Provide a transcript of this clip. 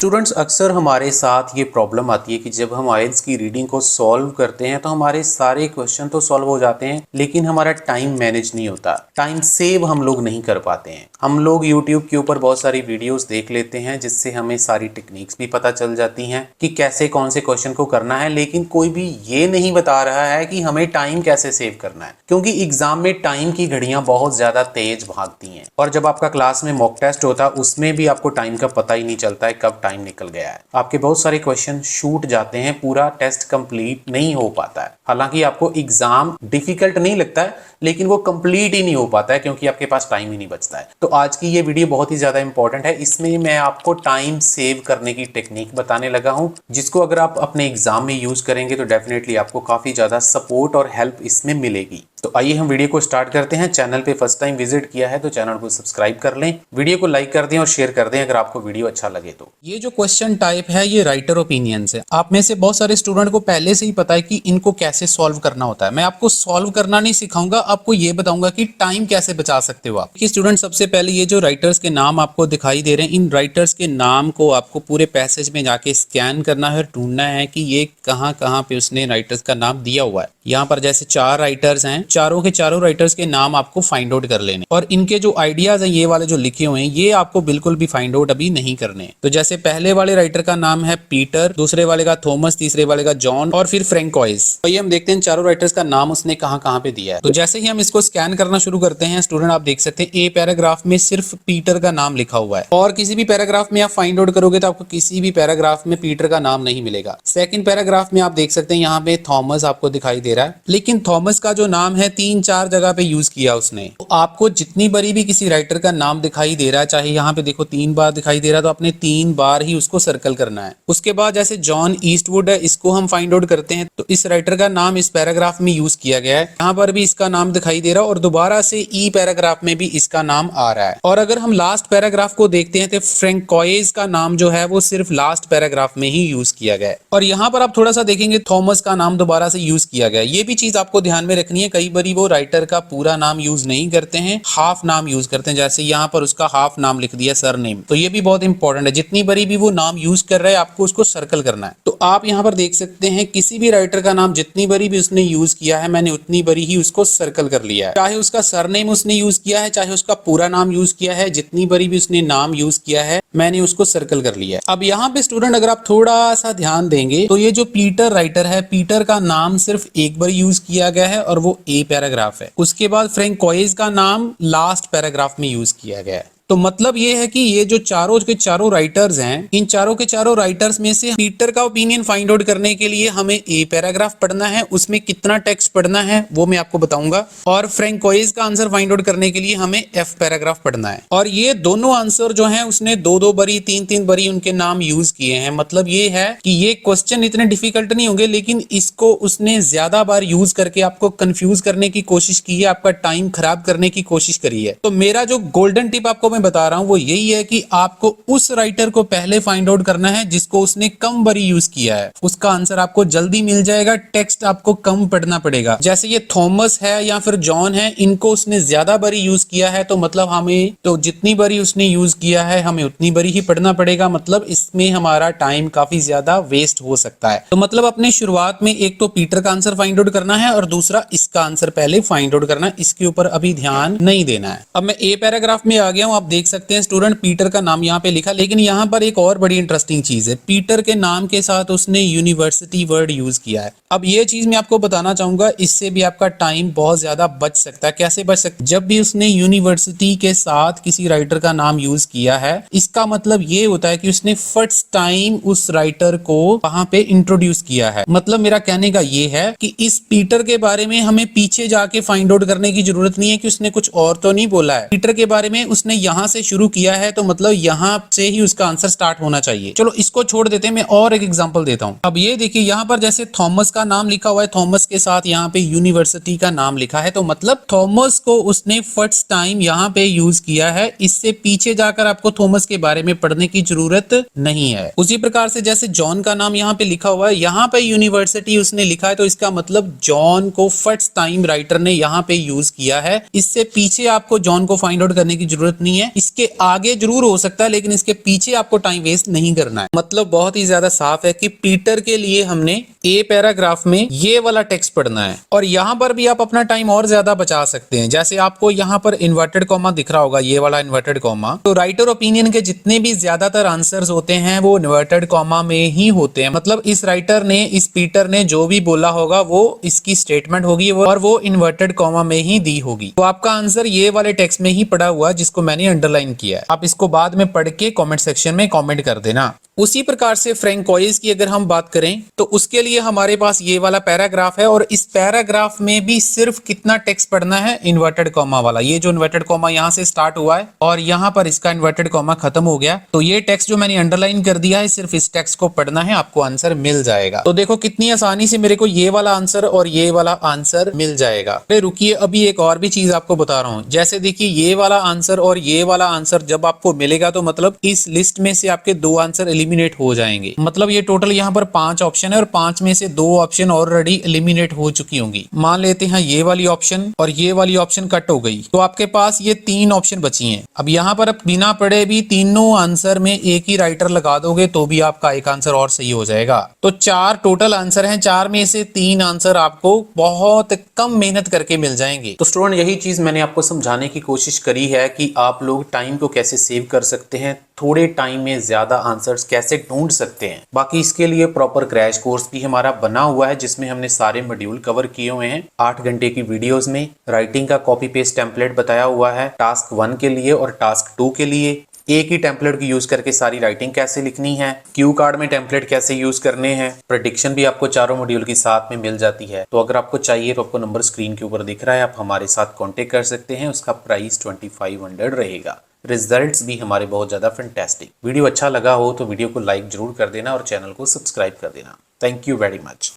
Students अक्सर हमारे साथ ये प्रॉब्लम आती है कि जब हम आइल्स की रीडिंग को सॉल्व करते हैं तो हमारे सारे क्वेश्चन तो सॉल्व हो जाते हैं, लेकिन हमारा टाइम मैनेज नहीं होता, टाइम सेव हम लोग नहीं कर पाते हैं। हम लोग यूट्यूब के ऊपर बहुत सारी वीडियोस देख लेते हैं जिससे हमें सारी टेक्निक्स भी पता चल जाती हैं कि कैसे कौन से क्वेश्चन को करना है, लेकिन कोई भी ये नहीं बता रहा है कि हमें टाइम कैसे सेव करना है, क्योंकि एग्जाम में टाइम की घड़ियां बहुत ज्यादा तेज भागती हैं। और जब आपका क्लास में मॉक टेस्ट होता है उसमें भी आपको टाइम का पता ही नहीं चलता है कब टाइम निकल गया है। आपके बहुत सारे क्वेश्चन छूट जाते हैं, पूरा टेस्ट कंप्लीट नहीं हो पाता है। हालांकि आपको एग्जाम डिफिकल्ट नहीं लगता है, लेकिन वो कंप्लीट ही नहीं हो पाता है क्योंकि आपके पास टाइम ही नहीं बचता है। तो आज की ये वीडियो बहुत ही ज्यादा इंपॉर्टेंट है। इसमें मैं आपको टाइम सेव करने की टेक्निक बताने लगा हूं, जिसको अगर आप अपने एग्जाम में यूज करेंगे तो डेफिनेटली आपको काफी ज्यादा सपोर्ट और हेल्प इसमें मिलेगी। तो आइए हम वीडियो को स्टार्ट करते हैं। चैनल पे फर्स्ट टाइम विजिट किया है तो चैनल को सब्सक्राइब कर लें, वीडियो को लाइक कर दें और शेयर कर दें अगर आपको वीडियो अच्छा लगे तो। ये जो क्वेश्चन टाइप है ये राइटर ओपिनियंस है। आप में से बहुत सारे स्टूडेंट को पहले से ही पता है कि इनको कैसे सॉल्व करना होता है। मैं आपको सॉल्व करना नहीं सिखाऊंगा, आपको ये बताऊंगा कि टाइम कैसे बचा सकते हो आप। कि स्टूडेंट सबसे पहले ये जो राइटर्स के नाम आपको दिखाई दे रहे हैं, इन राइटर्स के नाम को आपको पूरे पैसेज में जाके स्कैन करना है और ढूंढना है कि ये कहाँ कहाँ पे उसने राइटर्स का नाम दिया हुआ है। यहाँ पर जैसे 4 राइटर्स हैं, चारों के चारों राइटर्स के नाम आपको फाइंड आउट कर लेने और इनके जो आइडियाज हैं ये वाले जो लिखे हुए हैं ये आपको बिल्कुल भी फाइंड आउट अभी नहीं करने। तो जैसे पहले वाले राइटर का नाम है पीटर, दूसरे वाले का थॉमस, तीसरे वाले का जॉन और फिर फ्रैंकोइस। तो ये हम देखते हैं चारों राइटर्स का नाम उसने कहाँ कहाँ पे दिया है। तो जैसे ही हम इसको स्कैन करना शुरू करते हैं स्टूडेंट, आप देख सकते हैं ए पैराग्राफ में सिर्फ पीटर का नाम लिखा हुआ है और किसी भी पैराग्राफ में आप फाइंड आउट करोगे तो आपको किसी भी पैराग्राफ में पीटर का नाम नहीं मिलेगा। सेकंड पैराग्राफ में आप देख सकते हैं यहाँ पे थॉमस आपको दिखाई दे रहा है, लेकिन थॉमस का जो नाम है 3-4 जगह पे यूज किया उसने। तो आपको जितनी बारी भी किसी राइटर का नाम दिखाई दे रहा है, चाहे यहाँ पे देखो 3 बार दिखाई दे रहा है, तो आपने 3 बार ही उसको सर्कल करना है। उसके बाद जैसे जॉन ईस्टवुड है, इसको हम फाइंड आउट करते हैं तो इस राइटर का नाम इस पैराग्राफ में यूज किया गया है, यहाँ पर भी इसका नाम दिखाई दे रहा है और दोबारा से ई पैराग्राफ में भी इसका नाम आ रहा है। और अगर हम लास्ट पैराग्राफ को देखते हैं तो फ्रैंकोइस का नाम जो है वो सिर्फ लास्ट पैराग्राफ में ही यूज किया गया है। और यहाँ पर आप थोड़ा सा देखेंगे थॉमस का नाम दोबारा से यूज किया गया है। ये भी चीज आपको ध्यान में रखनी है, कई बारी वो राइटर का पूरा नाम यूज नहीं करते हैं, हाफ नाम यूज करते हैं। जैसे यहाँ पर उसका हाफ नाम लिख दिया सरनेम, तो ये भी बहुत इंपॉर्टेंट है। जितनी बारी भी वो नाम यूज कर रहा है आपको उसको सर्कल करना है। तो आप यहाँ पर देख सकते हैं किसी भी राइटर का नाम जितनी बारी भी उसने यूज किया है मैंने उतनी बारी ही उसको सर्कल कर लिया है। चाहे उसका सरनेम उसने यूज किया है, चाहे उसका पूरा नाम यूज किया है, जितनी बारी भी उसने नाम यूज किया है मैंने उसको सर्कल कर लिया है। अब यहाँ पे स्टूडेंट अगर आप थोड़ा सा ध्यान देंगे तो ये जो पीटर राइटर है, पीटर का नाम सिर्फ एक बार यूज किया गया है और वो ए पैराग्राफ है। उसके बाद फ्रैंकोइस का नाम लास्ट पैराग्राफ में यूज किया गया है। तो मतलब ये है कि ये जो चारों के चारों राइटर्स हैं, इन चारों के चारों राइटर्स में से पीटर का ओपिनियन फाइंड आउट करने के लिए हमें ए पैराग्राफ पढ़ना है, उसमें कितना टेक्स्ट पढ़ना है वो मैं आपको बताऊंगा, और फ्रैंकोइस का आंसर फाइंड आउट करने के लिए हमें एफ पैराग्राफ पढ़ना है। और ये दोनों आंसर जो है उसने 2-2 बारी 3-3 बारी उनके नाम यूज किए हैं। मतलब ये है कि ये क्वेश्चन इतने डिफिकल्ट नहीं होंगे, लेकिन इसको उसने ज्यादा बार यूज करके आपको कंफ्यूज करने की कोशिश की है, आपका टाइम खराब करने की कोशिश करी है। तो मेरा जो गोल्डन टिप आपको मैं बता रहा हूं वो यही है कि आपको उस राइटर को पहले फाइंड आउट करना है जिसको उसने कम बारी यूज किया है, उसका आंसर आपको जल्दी मिल जाएगा, टेक्स्ट आपको कम पढ़ना पड़ेगा। जैसे ये थॉमस है या फिर जॉन है, इनको उसने ज्यादा बारी यूज किया है, तो मतलब हमें तो जितनी बारी उसने यूज किया है हमें उतनी बारी ही पढ़ना पड़ेगा। मतलब इसमें हमारा टाइम काफी ज्यादा वेस्ट हो सकता है। तो मतलब अपने शुरुआत में एक तो पीटर का आंसर फाइंड आउट करना है और दूसरा इसका आंसर पहले फाइंड आउट करना है, इसके ऊपर अभी ध्यान नहीं देना है। अब मैं ए पैराग्राफ में आ गया हूं, आप देख सकते हैं स्टूडेंट पीटर का नाम यहाँ पे लिखा, लेकिन यहाँ पर एक और बड़ी इंटरेस्टिंग चीज है, पीटर के नाम के साथ उसने यूनिवर्सिटी वर्ड यूज किया है। अब ये चीज मैं आपको बताना चाहूंगा, इससे भी आपका टाइम बहुत ज्यादा बच सकता है। कैसे बच सकता है? जब भी उसने यूनिवर्सिटी के साथ किसी राइटर का नाम यूज किया है, इसका मतलब ये होता है कि उसने फर्स्ट टाइम उस राइटर को वहां पे इंट्रोड्यूस किया है। मतलब मेरा कहने का ये है कि इस पीटर के बारे में हमें पीछे जाके फाइंड आउट करने की जरूरत नहीं है कि उसने कुछ और तो नहीं बोला है। पीटर के बारे में उसने यहाँ से शुरू किया है, तो मतलब यहाँ से ही उसका आंसर स्टार्ट होना चाहिए। चलो इसको छोड़ देते हैं, मैं और एक एग्जांपल देता हूँ। अब ये देखिए यहाँ पर जैसे थॉमस का नाम लिखा हुआ है, थॉमस के साथ यहाँ पे यूनिवर्सिटी का नाम लिखा है, तो मतलब थॉमस को उसने फर्स्ट टाइम यहाँ पे यूज किया है। इससे पीछे जाकर आपको थॉमस के बारे में पढ़ने की जरूरत नहीं है। उसी प्रकार से जैसे जॉन का नाम यहाँ पे लिखा हुआ है, यहाँ पे यूनिवर्सिटी उसने लिखा है, तो इसका मतलब जॉन को फर्स्ट टाइम राइटर ने यहाँ पे यूज किया है। इससे पीछे आपको जॉन को फाइंड आउट करने की जरूरत नहीं है। है, इसके आगे जरूर हो सकता है लेकिन इसके पीछे आपको टाइम वेस्ट नहीं करना है। मतलब बहुत ही ज्यादा साफ है कि पीटर के लिए हमने ए पैराग्राफ में ये वाला टेक्स्ट पढ़ना है और यहाँ पर भी आप अपना टाइम और ज्यादा बचा सकते हैं। जैसे आपको यहाँ पर इन्वर्टेड कॉमा दिख रहा होगा, ये वाला इन्वर्टेड कॉमा, तो राइटर ओपिनियन के जितने भी ज्यादातर आंसर्स होते हैं वो इन्वर्टेड कॉमा में ही होते हैं। मतलब इस राइटर ने, इस पीटर ने जो भी बोला होगा वो इसकी स्टेटमेंट होगी और वो इन्वर्टेड कॉमा में ही दी होगी। तो आपका आंसर ये वाले टेक्स्ट में ही पड़ा हुआ जिसको मैंने अंडरलाइन किया है। आप इसको बाद में पढ़ के कमेंट सेक्शन में कमेंट कर देना। उसी प्रकार से फ्रैंकोइस की अगर हम बात करें तो उसके लिए हमारे पास ये वाला पैराग्राफ है और इस पैराग्राफ में भी सिर्फ कितना टेक्स्ट पढ़ना है, इन्वर्टेड कॉमा वाला। ये जो इन्वर्टेड कॉमा यहाँ से स्टार्ट हुआ है और यहाँ पर इसका इन्वर्टेड कॉमा खत्म हो गया, तो ये टेक्स्ट जो मैंने अंडरलाइन कर दिया है सिर्फ इस टेक्स्ट को पढ़ना है, आपको आंसर मिल जाएगा। तो देखो कितनी आसानी से मेरे को ये वाला आंसर और ये वाला आंसर मिल जाएगा। रुकिए, अभी एक और भी चीज आपको बता रहा हूँ। जैसे देखिए ये वाला आंसर और ये वाला आंसर जब आपको मिलेगा तो मतलब इस लिस्ट में से आपके 2 आंसर एलिमिनेट हो जाएंगे। मतलब ये टोटल यहाँ पर 5 ऑप्शन है और 5 में से 2 ऑप्शन ऑलरेडी एलिमिनेट हो चुकी होंगी। मान लेते हैं ये वाली ऑप्शन और ये वाली ऑप्शन कट हो गई, तो आपके पास ये 3 ऑप्शन बची हैं। अब यहाँ पर आप बिना पढ़े भी तीनों आंसर में एक ही राइटर लगा दोगे तो भी आपका एक आंसर और सही हो जाएगा। तो 4 टोटल आंसर हैं, 4 में से 3 आंसर आपको बहुत कम मेहनत करके मिल जाएंगे। तो स्टूडेंट यही चीज मैंने आपको समझाने की कोशिश करी है कि आप लोग टाइम को कैसे सेव कर सकते हैं, थोड़े टाइम में ज्यादा आंसर्स कैसे ढूंढ सकते हैं। बाकी इसके लिए प्रॉपर क्रैश कोर्स भी हमारा बना हुआ है जिसमें हमने सारे मॉड्यूल कवर किए हुए हैं 8 घंटे की वीडियोस में। राइटिंग का कॉपी पेस्ट टेम्पलेट बताया हुआ है टास्क 1 के लिए और टास्क 2 के लिए। एक ही टेम्पलेट को यूज करके सारी राइटिंग कैसे लिखनी है, क्यू कार्ड में टेम्पलेट कैसे यूज करने हैं, प्रेडिक्शन भी आपको चारों मॉड्यूल के साथ में मिल जाती है। तो अगर आपको चाहिए तो आपको नंबर स्क्रीन के ऊपर दिख रहा है, आप हमारे साथ कांटेक्ट कर सकते हैं। उसका प्राइस 2500 रहेगा। रिजल्ट्स भी हमारे बहुत ज़्यादा फैंटास्टिक। वीडियो अच्छा लगा हो तो वीडियो को लाइक जरूर कर देना और चैनल को सब्सक्राइब कर देना। Thank you very much.